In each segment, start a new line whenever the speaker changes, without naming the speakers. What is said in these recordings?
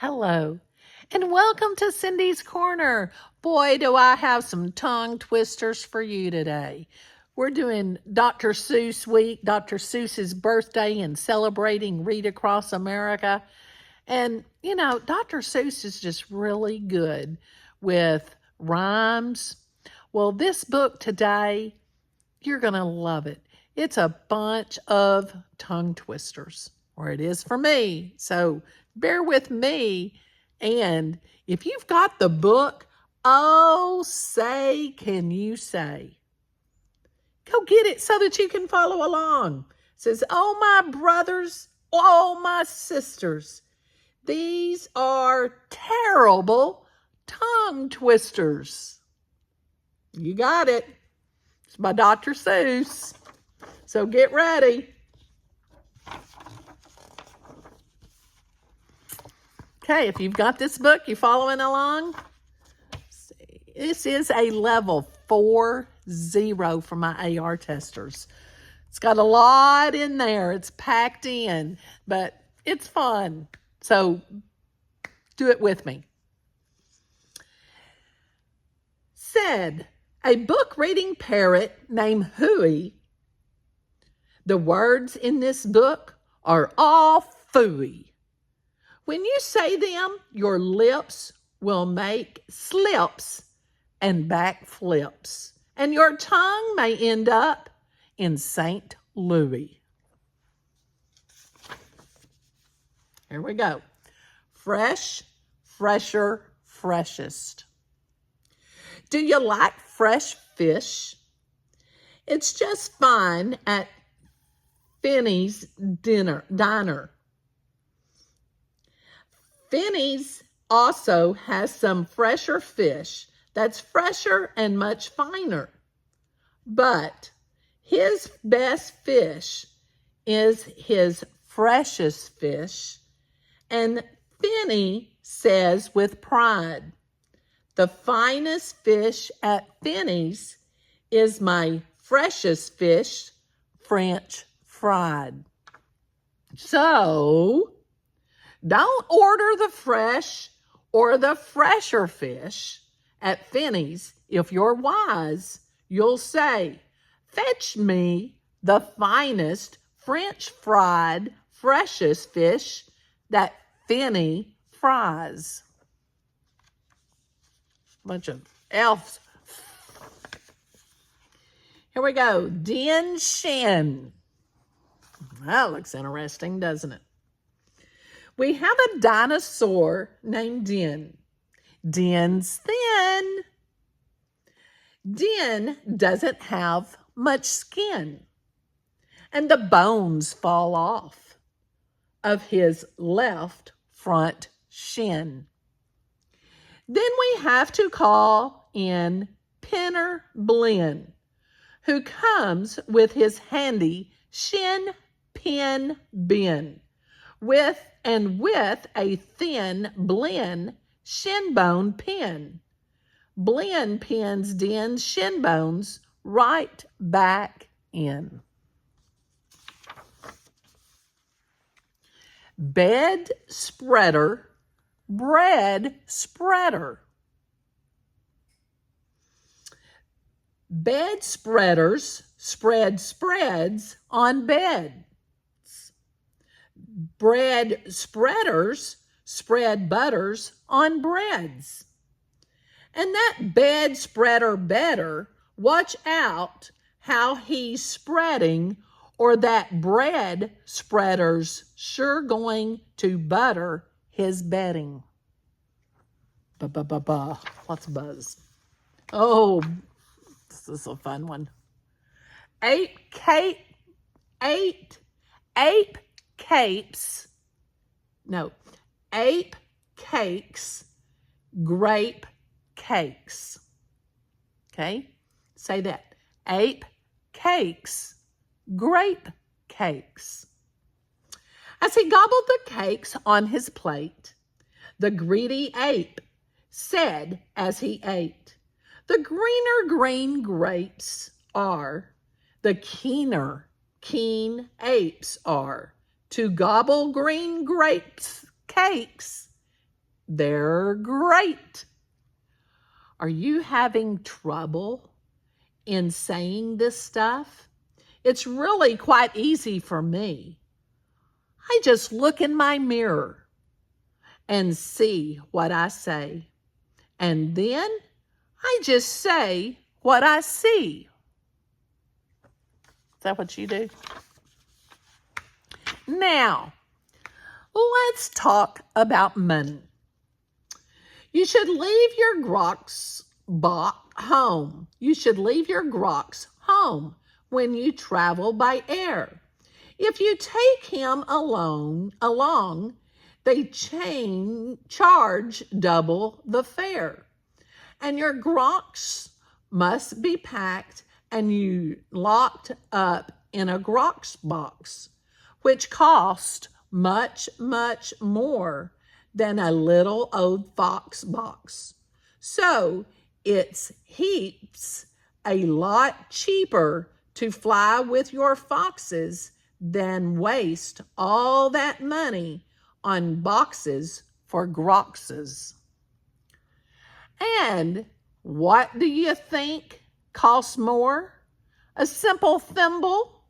Hello, and welcome to Cindy's Corner. Boy, do I have some tongue twisters for you today. We're doing Dr. Seuss week, Dr. Seuss's birthday, and celebrating Read Across America. And, Dr. Seuss is just really good with rhymes. Well, this book today, you're going to love it. It's a bunch of tongue twisters, or it is for me. So bear with me. And if you've got the book, oh, say, can you say? Go get it so that you can follow along. It says, oh, my brothers, oh, my sisters, these are terrible tongue twisters. You got it. It's by Dr. Seuss. So get ready. Okay, if you've got this book, you're following along. This is a level 4-0 for my AR testers. It's got a lot in there. It's packed in, but it's fun. So do it with me. Said a book reading parrot named Hooey. The words in this book are all phooey. When you say them, your lips will make slips and backflips, and your tongue may end up in St. Louis. Here we go. Fresh, fresher, freshest. Do you like fresh fish? It's just fine at Finney's diner. Finney's also has some fresher fish that's fresher and much finer. But his best fish is his freshest fish. And Finney says with pride, the finest fish at Finney's is my freshest fish, French fried. So, don't order the fresh or the fresher fish at Finney's. If you're wise, you'll say, fetch me the finest French fried, freshest fish that Finney fries. Bunch of elves. Here we go. Din Shin. That looks interesting, doesn't it? We have a dinosaur named Din. Din's thin. Din doesn't have much skin, and the bones fall off of his left front shin. Then we have to call in Pinner Blinn, who comes with his handy shin pin bin with a thin Blinn shin bone pin. Blinn pins Din's shin bones right back in. Bed spreader, bread spreader. Bed spreaders spread spreads on beds. Bread spreaders spread butters on breads. And that bed spreader better watch out how he's spreading, or that bread spreader's sure going to butter his bedding. Ba-ba-ba-ba. Let's buzz. Oh, this is a fun one. Ape cakes, grape cakes. Okay, say that. Ape cakes, grape cakes. As he gobbled the cakes on his plate, the greedy ape said as he ate, the greener green grapes are, the keener keen apes are. To gobble green grapes cakes They're great. Are you having trouble in saying this stuff? It's really quite easy for me. I just look in my mirror and see what I say. And then I just say what I see. Is that what you do? Now, let's talk about money. You should leave your grox home. You should leave your grox home when you travel by air. If you take him along, they charge double the fare. And your grox must be packed and you locked up in a grox box, which cost much, much more than a little old fox box. So it's heaps a lot cheaper to fly with your foxes than waste all that money on boxes for groxes. And what do you think costs more? A simple thimble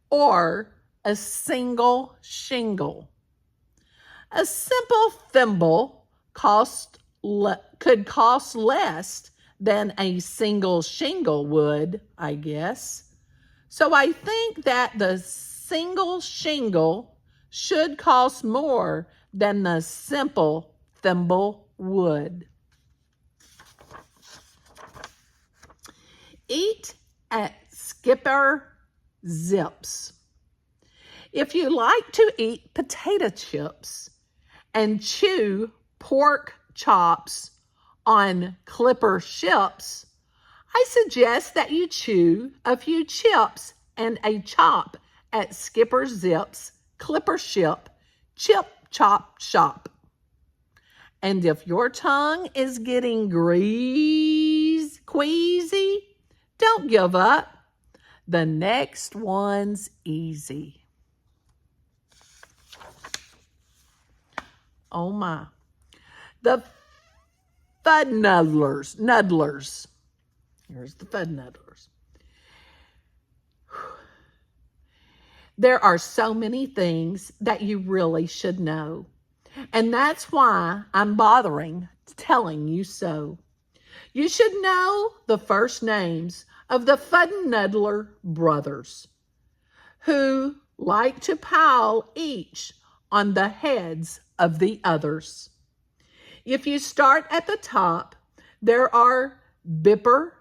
or a single shingle? A simple thimble could cost less than a single shingle would, I guess. So I think that the single shingle should cost more than the simple thimble would. Eat at Skipper Zips. If you like to eat potato chips and chew pork chops on clipper ships, I suggest that you chew a few chips and a chop at Skipper Zips Clipper Ship Chip Chop Shop. And if your tongue is getting queasy, don't give up. The next one's easy. Oh my. The fud nudlers. Here's the fud nudlers. There are so many things that you really should know. And that's why I'm bothering telling you so. You should know the first names of the Fudnudler brothers, who like to pile each on the heads of the others. If you start at the top, there are Bipper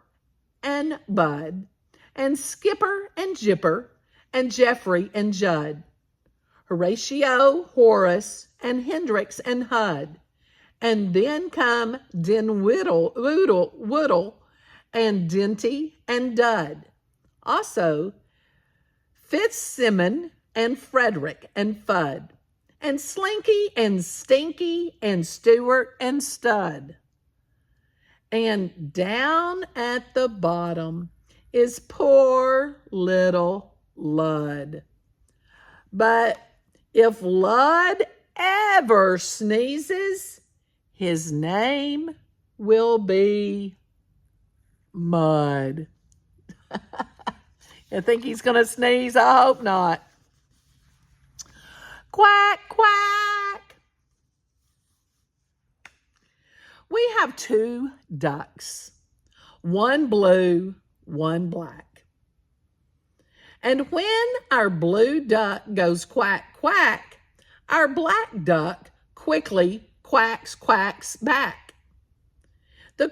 and Bud, and Skipper and Jipper, and Jeffrey and Judd, Horatio, Horace, and Hendrix and Hud. And then come Woodle, and Dinty and Dud. Also, Fitzsimmon and Frederick and Fudd, and Slinky and Stinky and Stewart and Stud. And down at the bottom is poor little Lud. But if Lud ever sneezes, his name will be Mud. You think he's going to sneeze? I hope not. Quack, quack. We have two ducks, one blue, one black. And when our blue duck goes quack, quack, our black duck quickly quacks back. The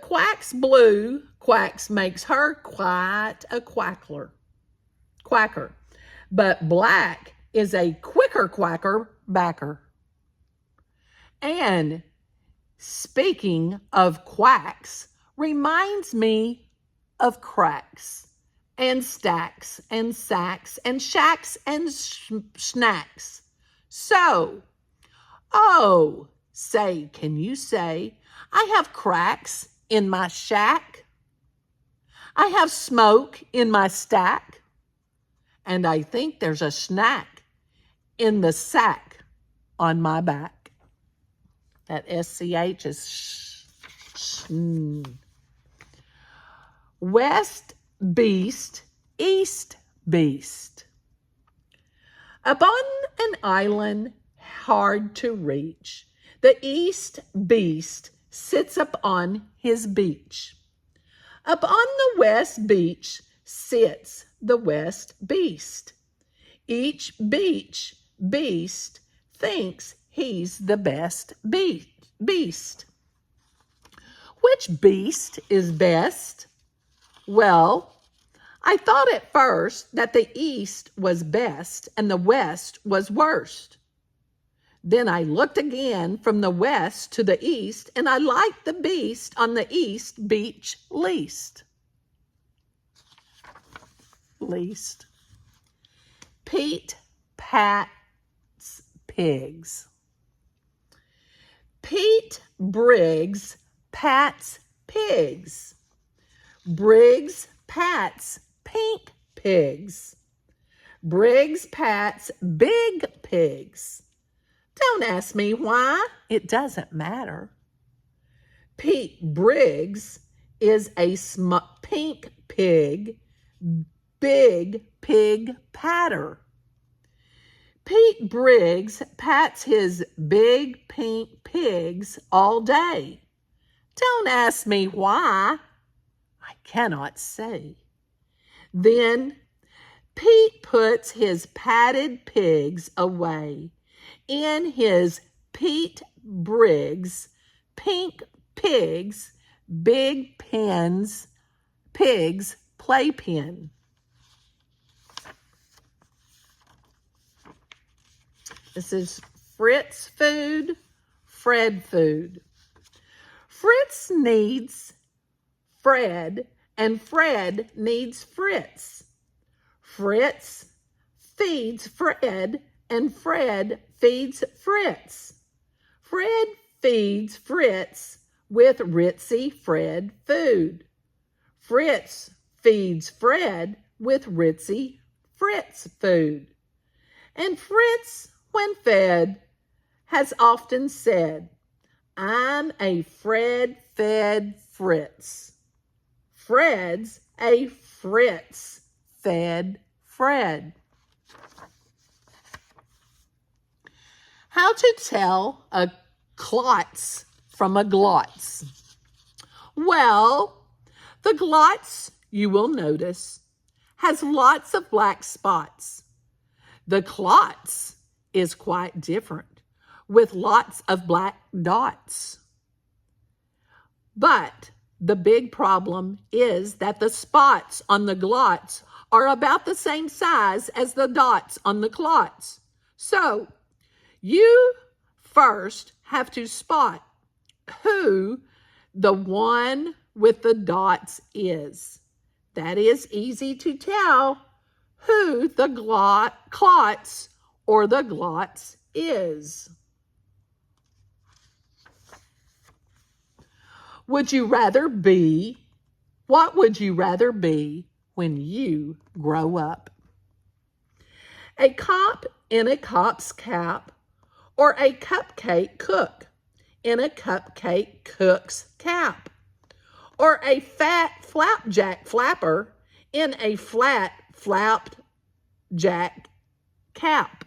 blue quacks makes her quite a quacker. But black is a quicker quacker backer. And speaking of quacks, reminds me of cracks and stacks and sacks and shacks and snacks. So, say, can you say, I have cracks in my shack? I have smoke in my stack. And I think there's a snack in the sack on my back. That SCH is sh. West beast, east beast. Upon an island hard to reach, the east beast sits upon his beach. Upon the west beach sits the west beast. Each beach beast thinks he's the best beast. Which beast is best? Well, I thought at first that the east was best and the west was worst. Then I looked again from the west to the east, and I liked the beast on the east beach least. Pete Pat's pigs. Pete Briggs Pat's pigs. Briggs Pat's pink pigs. Briggs Pat's big pigs. Don't ask me why. It doesn't matter. Pete Briggs is a pink pig, big pig patter. Pete Briggs pats his big pink pigs all day. Don't ask me why. I cannot say. Then Pete puts his patted pigs away in his Pete Briggs pink pigs big pigs playpen. This is Fritz food, Fred food. Fritz needs Fred and Fred needs Fritz. Fritz feeds Fred and Fred feeds Fritz. Fred feeds Fritz with Ritzy Fred food. Fritz feeds Fred with Ritzy Fritz food. And Fritz, when fed, has often said, I'm a Fred-fed Fritz. Fred's a Fritz-fed Fred. How to tell a klotz from a glotz? Well, the glotz, you will notice, has lots of black spots. The klotz is quite different, with lots of black dots. But the big problem is that the spots on the glotz are about the same size as the dots on the klotz. So, you first have to spot who the one with the dots is. That is easy to tell who the klotz or the glotz is. What would you rather be when you grow up? A cop in a cop's cap, or a cupcake cook in a cupcake cook's cap, or a fat flapjack flapper in a flat flapjack cap.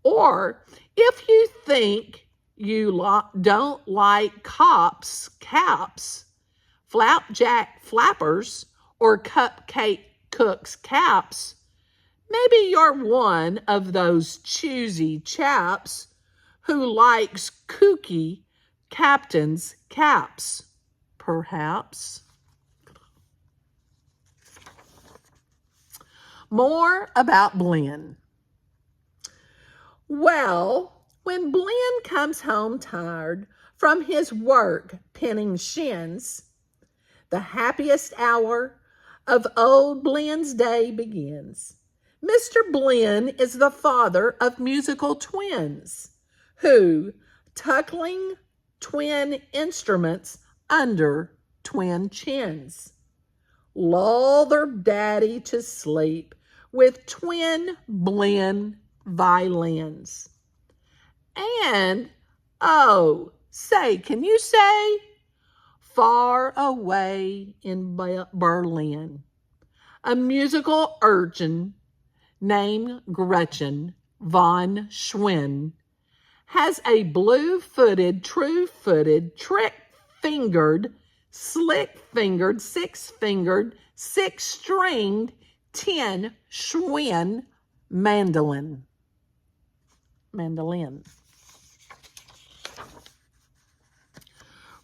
Or if you think you don't like cops' caps, flapjack flappers, or cupcake cooks' caps, maybe you're one of those choosy chaps who likes kooky captain's caps, perhaps. More about Blinn. Well, when Blinn comes home tired from his work pinning shins, the happiest hour of old Blinn's day begins. Mr. Blinn is the father of musical twins who, tuckling twin instruments under twin chins, lull their daddy to sleep with twin Blinn violins. And Oh, say, can you say? Far away in Berlin, a musical urchin named Gretchen von Schwinn has a blue-footed, true-footed, trick-fingered, slick-fingered, six-fingered, six-stringed, tin Schwinn mandolin.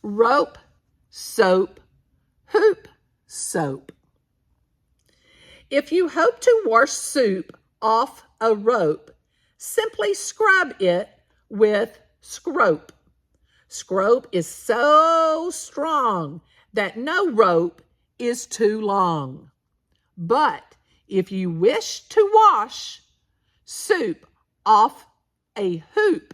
Rope, soap, hoop, soap. If you hope to wash soup off a rope, simply scrub it with scrope. Scrope is so strong that no rope is too long. But if you wish to wash soup off a hoop,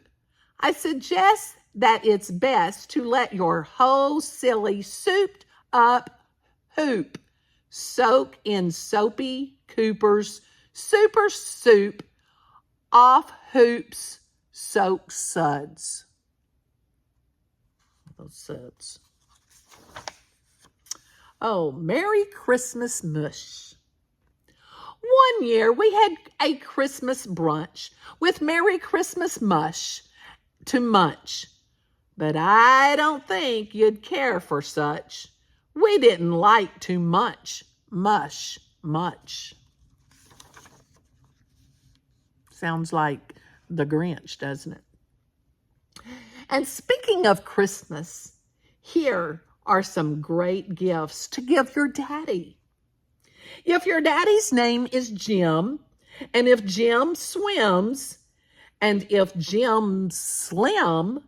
I suggest that it's best to let your whole silly souped up hoop soak in soapy Cooper's super soup off hoops soak suds. Those suds. Oh, Merry Christmas mush. One year we had a Christmas brunch with Merry Christmas mush to munch. But I don't think you'd care for such. We didn't like to much. Sounds like the Grinch, doesn't it? And speaking of Christmas, here are some great gifts to give your daddy. If your daddy's name is Jim, and if Jim swims, and if Jim's slim,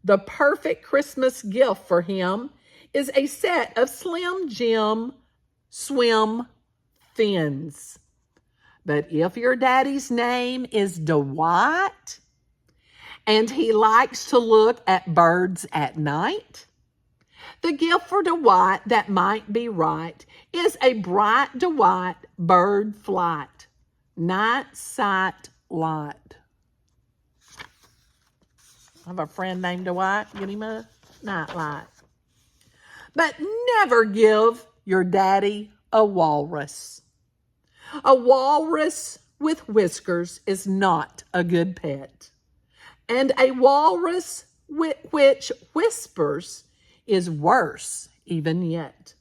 the perfect Christmas gift for him is a set of Slim Jim swim fins. But if your daddy's name is Dwight, and he likes to look at birds at night, the gift for Dwight that might be right is a bright Dwight bird flight, night sight light. I have a friend named Dwight. Get him a night light. But never give your daddy a walrus. A walrus with whiskers is not a good pet. And a walrus which whispers is worse even yet.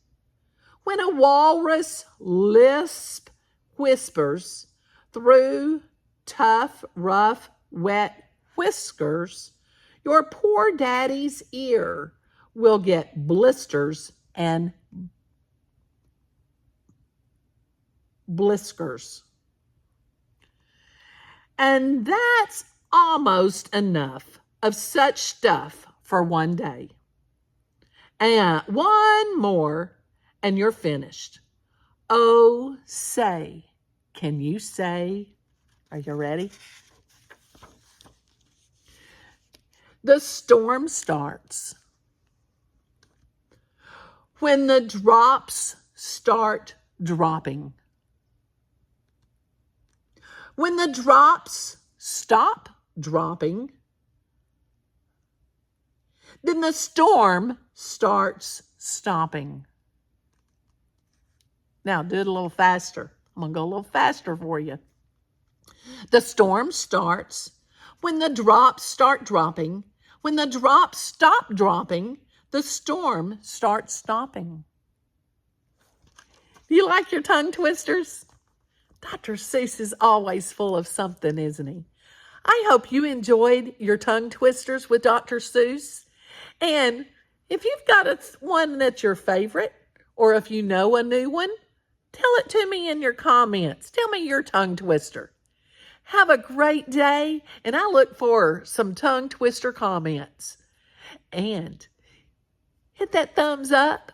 When a walrus lisp whispers through tough, rough, wet whiskers, your poor daddy's ear will get blisters and bliskers. And that's almost enough of such stuff for one day. And one more, and you're finished. Oh, say, can you say? Are you ready? The storm starts. When the drops start dropping. When the drops stop dropping, then the storm starts stopping. Now do it a little faster. I'm going to go a little faster for you. The storm starts when the drops start dropping. When the drops stop dropping, the storm starts stopping. Do you like your tongue twisters? Dr. Seuss is always full of something, isn't he? I hope you enjoyed your tongue twisters with Dr. Seuss. And if you've got one that's your favorite, or if you know a new one, tell it to me in your comments. Tell me your tongue twister. Have a great day, and I look for some tongue twister comments. And hit that thumbs up.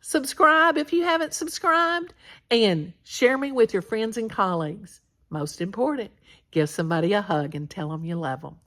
Subscribe if you haven't subscribed, and share me with your friends and colleagues. Most important, give somebody a hug and tell them you love them.